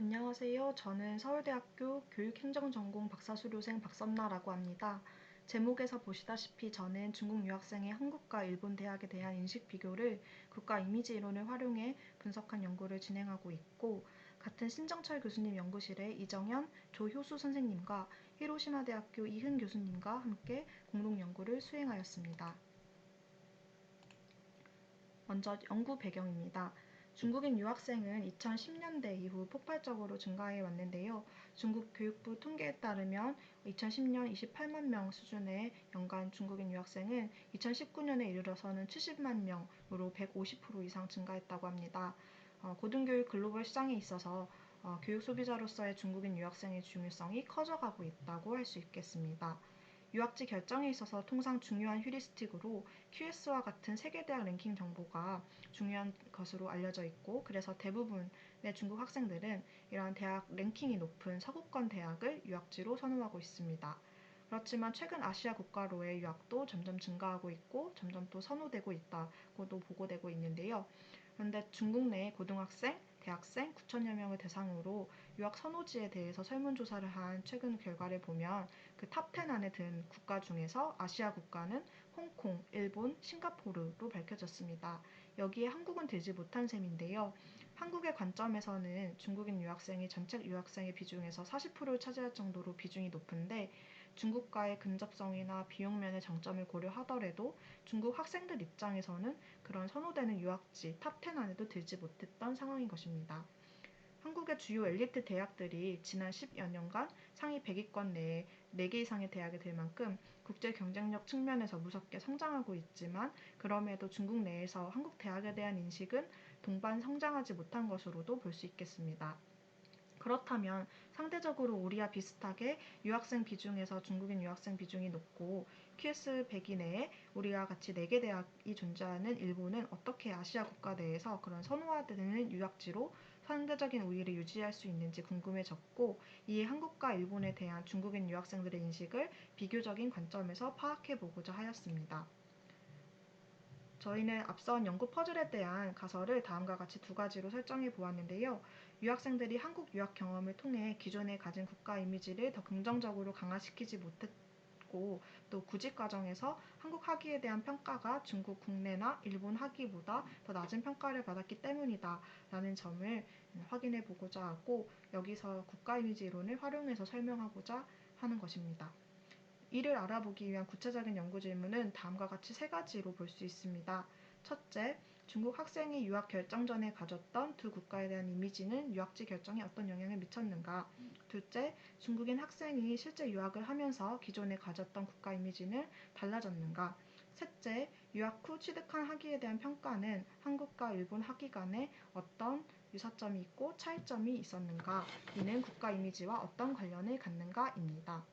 안녕하세요. 저는 서울대학교 교육행정전공 박사수료생 박선나라고 합니다. 제목에서 보시다시피 저는 중국 유학생의 한국과 일본 대학에 대한 인식 비교를 국가 이미지 이론을 활용해 분석한 연구를 진행하고 있고, 같은 신정철 교수님 연구실의 이정현, 조효수 선생님과 히로시마대학교 이흔 교수님과 함께 공동 연구를 수행하였습니다. 먼저 연구 배경입니다. 중국인 유학생은 2010년대 이후 폭발적으로 증가해 왔는데요. 중국 교육부 통계에 따르면 2010년 28만 명 수준의 연간 중국인 유학생은 2019년에 이르러서는 70만 명으로 150% 이상 증가했다고 합니다. 고등교육 글로벌 시장에 있어서 교육 소비자로서의 중국인 유학생의 중요성이 커져가고 있다고 할 수 있겠습니다. 유학지 결정에 있어서 통상 중요한 휴리스틱으로 QS와 같은 세계대학 랭킹 정보가 중요한 것으로 알려져 있고, 그래서 대부분의 중국 학생들은 이러한 대학 랭킹이 높은 서구권 대학을 유학지로 선호하고 있습니다. 그렇지만 최근 아시아 국가로의 유학도 점점 증가하고 있고 점점 또 선호되고 있다고도 보고되고 있는데요. 그런데 중국 내 고등학생, 대학생 9천여 명을 대상으로 유학 선호지에 대해서 설문조사를 한 최근 결과를 보면 그 탑10 안에 든 국가 중에서 아시아 국가는 홍콩, 일본, 싱가포르로 밝혀졌습니다. 여기에 한국은 들지 못한 셈인데요. 한국의 관점에서는 중국인 유학생이 전체 유학생의 비중에서 40%를 차지할 정도로 비중이 높은데, 중국과의 근접성이나 비용면의 장점을 고려하더라도 중국 학생들 입장에서는 그런 선호되는 유학지 탑10 안에도 들지 못했던 상황인 것입니다. 한국의 주요 엘리트 대학들이 지난 10여 년간 상위 100위권 내에 4개 이상의 대학이 될 만큼 국제 경쟁력 측면에서 무섭게 성장하고 있지만, 그럼에도 중국 내에서 한국 대학에 대한 인식은 동반 성장하지 못한 것으로도 볼 수 있겠습니다. 그렇다면 상대적으로 우리와 비슷하게 유학생 비중에서 중국인 유학생 비중이 높고 QS 100위 내에 우리와 같이 4개 대학이 존재하는 일본은 어떻게 아시아 국가 내에서 그런 선호되는 유학지로 상대적인 우위를 유지할 수 있는지 궁금해졌고, 이에 한국과 일본에 대한 중국인 유학생들의 인식을 비교적인 관점에서 파악해 보고자 하였습니다. 저희는 앞선 연구 퍼즐에 대한 가설을 다음과 같이 두 가지로 설정해 보았는데요. 유학생들이 한국 유학 경험을 통해 기존에 가진 국가 이미지를 더 긍정적으로 강화시키지 못했고, 또 구직 과정에서 한국 학위에 대한 평가가 중국 국내나 일본 학위보다 더 낮은 평가를 받았기 때문이다 라는 점을 확인해 보고자 하고, 여기서 국가 이미지 이론을 활용해서 설명하고자 하는 것입니다. 이를 알아보기 위한 구체적인 연구 질문은 다음과 같이 세 가지로 볼 수 있습니다. 첫째, 중국 학생이 유학 결정 전에 가졌던 두 국가에 대한 이미지는 유학지 결정에 어떤 영향을 미쳤는가? 둘째, 중국인 학생이 실제 유학을 하면서 기존에 가졌던 국가 이미지는 달라졌는가? 셋째, 유학 후 취득한 학위에 대한 평가는 한국과 일본 학위 간에 어떤 유사점이 있고 차이점이 있었는가? 이는 국가 이미지와 어떤 관련을 갖는가입니다.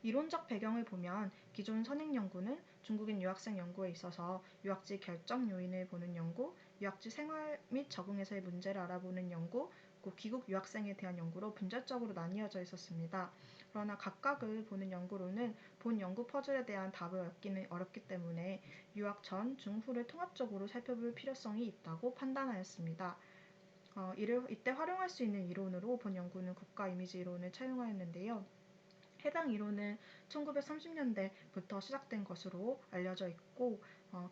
이론적 배경을 보면 기존 선행 연구는 중국인 유학생 연구에 있어서 유학지 결정 요인을 보는 연구, 유학지 생활 및 적응에서의 문제를 알아보는 연구, 그 귀국 유학생에 대한 연구로 분절적으로 나뉘어져 있었습니다. 그러나 각각을 보는 연구로는 본 연구 퍼즐에 대한 답을 얻기는 어렵기 때문에 유학 전, 중, 후를 통합적으로 살펴볼 필요성이 있다고 판단하였습니다. 이때 활용할 수 있는 이론으로 본 연구는 국가 이미지 이론을 차용하였는데요. 해당 이론은 1930년대부터 시작된 것으로 알려져 있고,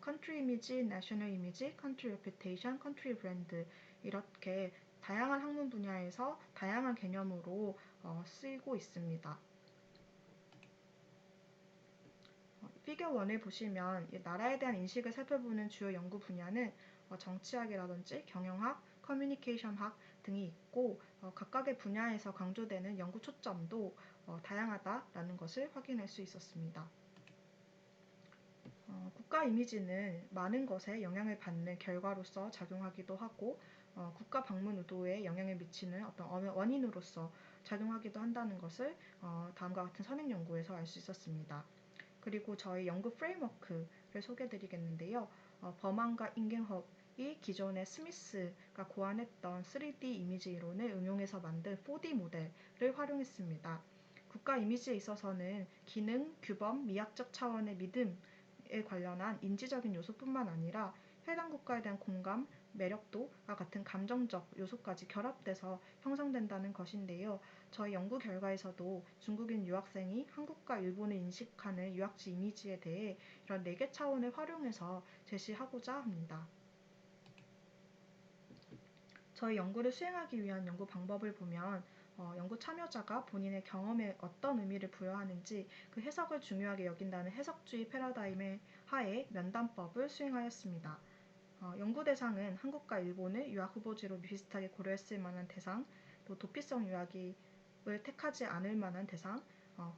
Country Image, National Image, Country Reputation, Country Brand 이렇게 다양한 학문 분야에서 다양한 개념으로 쓰이고 있습니다. 피겨 1을 보시면 나라에 대한 인식을 살펴보는 주요 연구 분야는 정치학이라든지 경영학, 커뮤니케이션학 등이 있고, 각각의 분야에서 강조되는 연구 초점도 다양하다라는 것을 확인할 수 있었습니다. 국가 이미지는 많은 것에 영향을 받는 결과로서 작용하기도 하고, 국가 방문 의도에 영향을 미치는 어떤 원인으로서 작용하기도 한다는 것을 다음과 같은 선행 연구에서 알 수 있었습니다. 그리고 저희 연구 프레임워크를 소개해 드리겠는데요. 버만과 잉겐헙이 기존의 스미스가 고안했던 3D 이미지 이론을 응용해서 만든 4D 모델을 활용했습니다. 국가 이미지에 있어서는 기능, 규범, 미학적 차원의 믿음에 관련한 인지적인 요소뿐만 아니라 해당 국가에 대한 공감, 매력도와 같은 감정적 요소까지 결합돼서 형성된다는 것인데요. 저희 연구 결과에서도 중국인 유학생이 한국과 일본을 인식하는 유학지 이미지에 대해 이런 4개 차원을 활용해서 제시하고자 합니다. 저희 연구를 수행하기 위한 연구 방법을 보면 연구 참여자가 본인의 경험에 어떤 의미를 부여하는지 그 해석을 중요하게 여긴다는 해석주의 패러다임의 하에 면담법을 수행하였습니다. 연구 대상은 한국과 일본을 유학 후보지로 비슷하게 고려했을 만한 대상, 또 도피성 유학을 택하지 않을 만한 대상,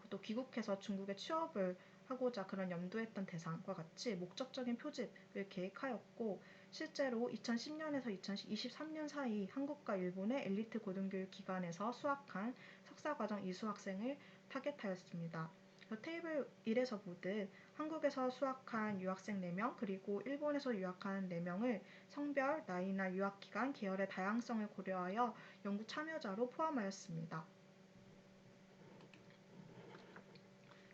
또 귀국해서 중국에 취업을 하고자 그런 염두했던 대상과 같이 목적적인 표집을 계획하였고 실제로 2010년에서 2023년 사이 한국과 일본의 엘리트 고등교육 기관에서 수학한 석사과정 이수학생을 타겟하였습니다. 테이블 1에서 보듯 한국에서 수학한 유학생 4명 그리고 일본에서 유학한 4명을 성별, 나이나 유학기간, 계열의 다양성을 고려하여 연구 참여자로 포함하였습니다.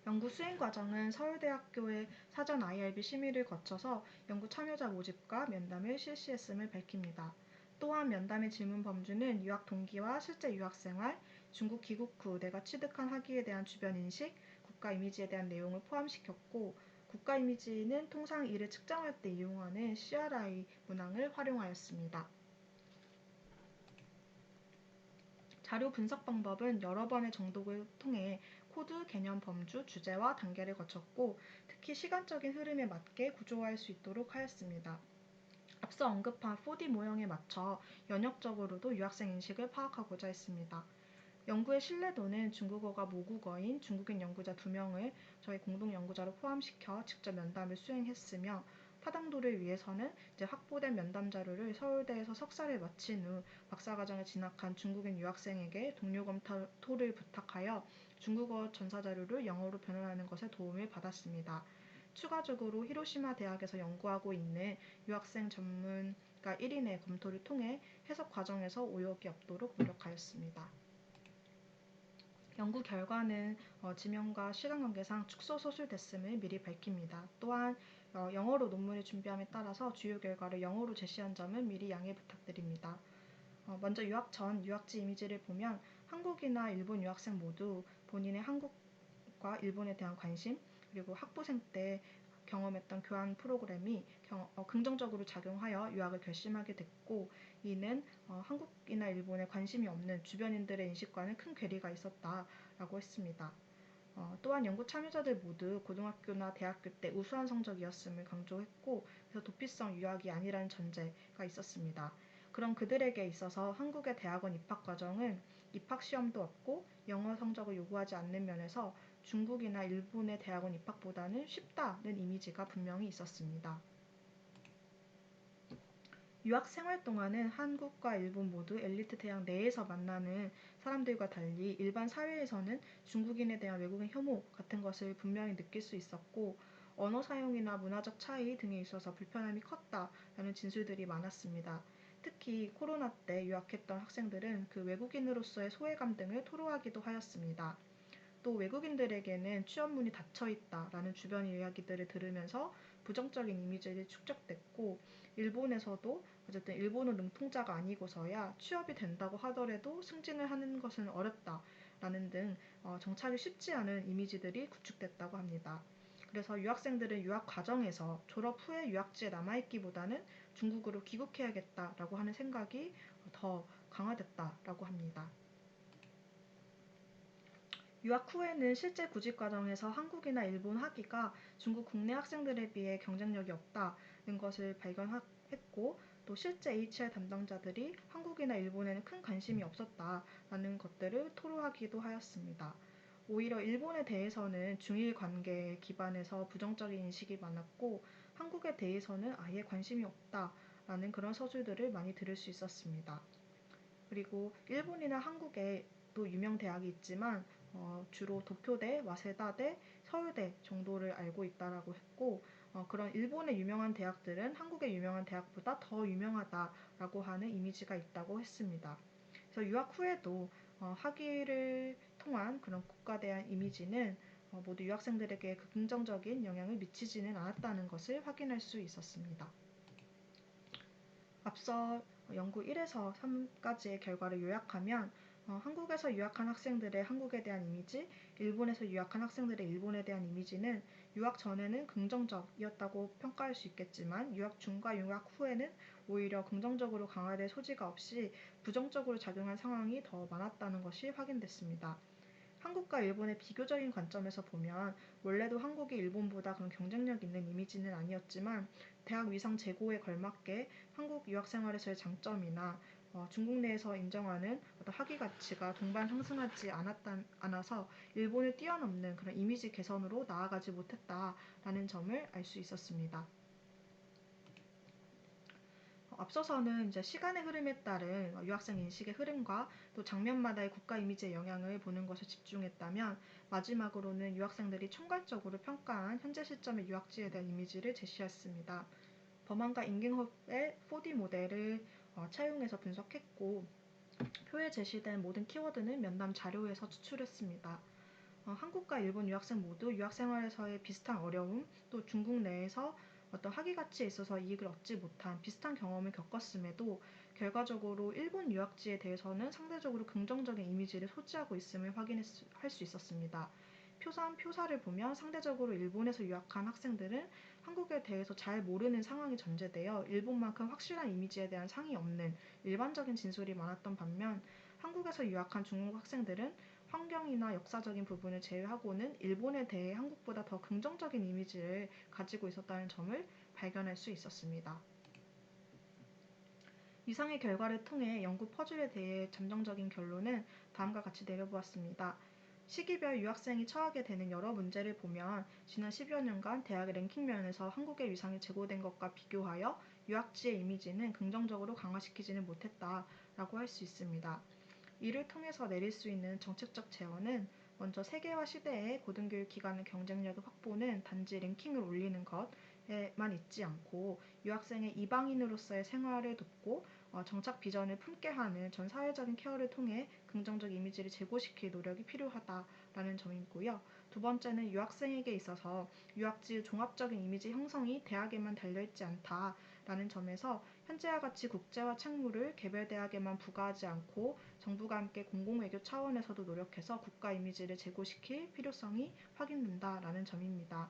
연구 수행 과정은 서울대학교의 사전 IRB 심의를 거쳐서 연구 참여자 모집과 면담을 실시했음을 밝힙니다. 또한 면담의 질문 범주는 유학 동기와 실제 유학 생활, 중국 귀국 후 내가 취득한 학위에 대한 주변 인식, 국가 이미지에 대한 내용을 포함시켰고 국가 이미지는 통상 이를 측정할 때 이용하는 CRI 문항을 활용하였습니다. 자료 분석 방법은 여러 번의 정독을 통해 코드, 개념, 범주, 주제와 단계를 거쳤고 특히 시간적인 흐름에 맞게 구조화할 수 있도록 하였습니다. 앞서 언급한 4D 모형에 맞춰 연역적으로도 유학생 인식을 파악하고자 했습니다. 연구의 신뢰도는 중국어가 모국어인 중국인 연구자 2명을 저희 공동 연구자로 포함시켜 직접 면담을 수행했으며 타당도를 위해서는 이제 확보된 면담 자료를 서울대에서 석사를 마친 후 박사과정에 진학한 중국인 유학생에게 동료 검토를 부탁하여 중국어 전사 자료를 영어로 변환하는 것에 도움을 받았습니다. 추가적으로 히로시마 대학에서 연구하고 있는 유학생 전문가 1인의 검토를 통해 해석 과정에서 오역이 없도록 노력하였습니다. 연구 결과는 지명과 시간 관계상 축소 소실됐음을 미리 밝힙니다. 또한 영어로 논문을 준비함에 따라서 주요 결과를 영어로 제시한 점은 미리 양해 부탁드립니다. 먼저 유학 전 유학지 이미지를 보면 한국이나 일본 유학생 모두 본인의 한국과 일본에 대한 관심 그리고 학부생 때 경험했던 교환 프로그램이 긍정적으로 작용하여 유학을 결심하게 됐고 이는 한국이나 일본에 관심이 없는 주변인들의 인식과는 큰 괴리가 있었다라고 했습니다. 또한 연구 참여자들 모두 고등학교나 대학교 때 우수한 성적이었음을 강조했고 그래서 도피성 유학이 아니라는 전제가 있었습니다. 그런 그들에게 있어서 한국의 대학원 입학 과정은 입학 시험도 없고 영어 성적을 요구하지 않는 면에서 중국이나 일본의 대학원 입학보다는 쉽다는 이미지가 분명히 있었습니다. 유학 생활 동안은 한국과 일본 모두 엘리트 대학 내에서 만나는 사람들과 달리 일반 사회에서는 중국인에 대한 외국인 혐오 같은 것을 분명히 느낄 수 있었고 언어 사용이나 문화적 차이 등에 있어서 불편함이 컸다라는 진술들이 많았습니다. 특히 코로나 때 유학했던 학생들은 그 외국인으로서의 소외감 등을 토로하기도 하였습니다. 또 외국인들에게는 취업문이 닫혀 있다라는 주변 이야기들을 들으면서 부정적인 이미지를 축적됐고 일본에서도 어쨌든 일본은 능통자가 아니고서야 취업이 된다고 하더라도 승진을 하는 것은 어렵다라는 등 정착이 쉽지 않은 이미지들이 구축됐다고 합니다. 그래서 유학생들은 유학 과정에서 졸업 후에 유학지에 남아있기보다는 중국으로 귀국해야겠다라고 하는 생각이 더 강화됐다라고 합니다. 유학 후에는 실제 구직 과정에서 한국이나 일본 학위가 중국 국내 학생들에 비해 경쟁력이 없다는 것을 발견했고 또 실제 HR 담당자들이 한국이나 일본에는 큰 관심이 없었다라는 것들을 토로하기도 하였습니다. 오히려 일본에 대해서는 중일 관계에 기반해서 부정적인 인식이 많았고 한국에 대해서는 아예 관심이 없다라는 그런 서술들을 많이 들을 수 있었습니다. 그리고 일본이나 한국에 또 유명 대학이 있지만 주로 도쿄대, 와세다대, 서울대 정도를 알고 있다라고 했고 그런 일본의 유명한 대학들은 한국의 유명한 대학보다 더 유명하다라고 하는 이미지가 있다고 했습니다. 그래서 유학 후에도 학위를 통한 그런 국가에 대한 이미지는 모두 유학생들에게 긍정적인 영향을 미치지는 않았다는 것을 확인할 수 있었습니다. 앞서 연구 1에서 3까지의 결과를 요약하면 한국에서 유학한 학생들의 한국에 대한 이미지, 일본에서 유학한 학생들의 일본에 대한 이미지는 유학 전에는 긍정적이었다고 평가할 수 있겠지만 유학 중과 유학 후에는 오히려 긍정적으로 강화될 소지가 없이 부정적으로 작용한 상황이 더 많았다는 것이 확인됐습니다. 한국과 일본의 비교적인 관점에서 보면 원래도 한국이 일본보다 그런 경쟁력 있는 이미지는 아니었지만 대학 위상 제고에 걸맞게 한국 유학 생활에서의 장점이나 중국 내에서 인정하는 어떤 학위 가치가 동반 상승하지 않아서 일본을 뛰어넘는 그런 이미지 개선으로 나아가지 못했다라는 점을 알 수 있었습니다. 앞서서는 이제 시간의 흐름에 따른 유학생 인식의 흐름과 또 장면마다의 국가 이미지의 영향을 보는 것에 집중했다면 마지막으로는 유학생들이 총괄적으로 평가한 현재 시점의 유학지에 대한 이미지를 제시했습니다. 범안과 임경흡의 4D 모델을 차용해서 분석했고 표에 제시된 모든 키워드는 면담 자료에서 추출했습니다. 한국과 일본 유학생 모두 유학생활에서의 비슷한 어려움, 또 중국 내에서 어떤 학위 가치에 있어서 이익을 얻지 못한 비슷한 경험을 겪었음에도 결과적으로 일본 유학지에 대해서는 상대적으로 긍정적인 이미지를 소지하고 있음을 확인할 수 있었습니다. 표사를 보면 상대적으로 일본에서 유학한 학생들은 한국에 대해서 잘 모르는 상황이 전제되어 일본만큼 확실한 이미지에 대한 상이 없는 일반적인 진술이 많았던 반면 한국에서 유학한 중국 학생들은 환경이나 역사적인 부분을 제외하고는 일본에 대해 한국보다 더 긍정적인 이미지를 가지고 있었다는 점을 발견할 수 있었습니다. 이상의 결과를 통해 연구 퍼즐에 대해 잠정적인 결론은 다음과 같이 내려보았습니다. 시기별 유학생이 처하게 되는 여러 문제를 보면 지난 10여 년간 대학의 랭킹 면에서 한국의 위상이 제고된 것과 비교하여 유학지의 이미지는 긍정적으로 강화시키지는 못했다라고 할 수 있습니다. 이를 통해서 내릴 수 있는 정책적 제언은 먼저 세계화 시대의 고등교육 기관의 경쟁력 확보는 단지 랭킹을 올리는 것에만 있지 않고 유학생의 이방인으로서의 생활을 돕고 정착 비전을 품게 하는 전 사회적인 케어를 통해 긍정적 이미지를 제고시킬 노력이 필요하다라는 점이고요. 두 번째는 유학생에게 있어서 유학지의 종합적인 이미지 형성이 대학에만 달려있지 않다라는 점에서 현재와 같이 국제화 책무를 개별 대학에만 부과하지 않고 정부가 함께 공공외교 차원에서도 노력해서 국가 이미지를 제고시킬 필요성이 확인된다라는 점입니다.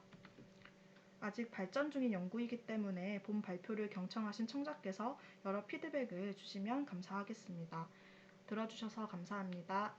아직 발전 중인 연구이기 때문에 본 발표를 경청하신 청자께서 여러 피드백을 주시면 감사하겠습니다. 들어주셔서 감사합니다.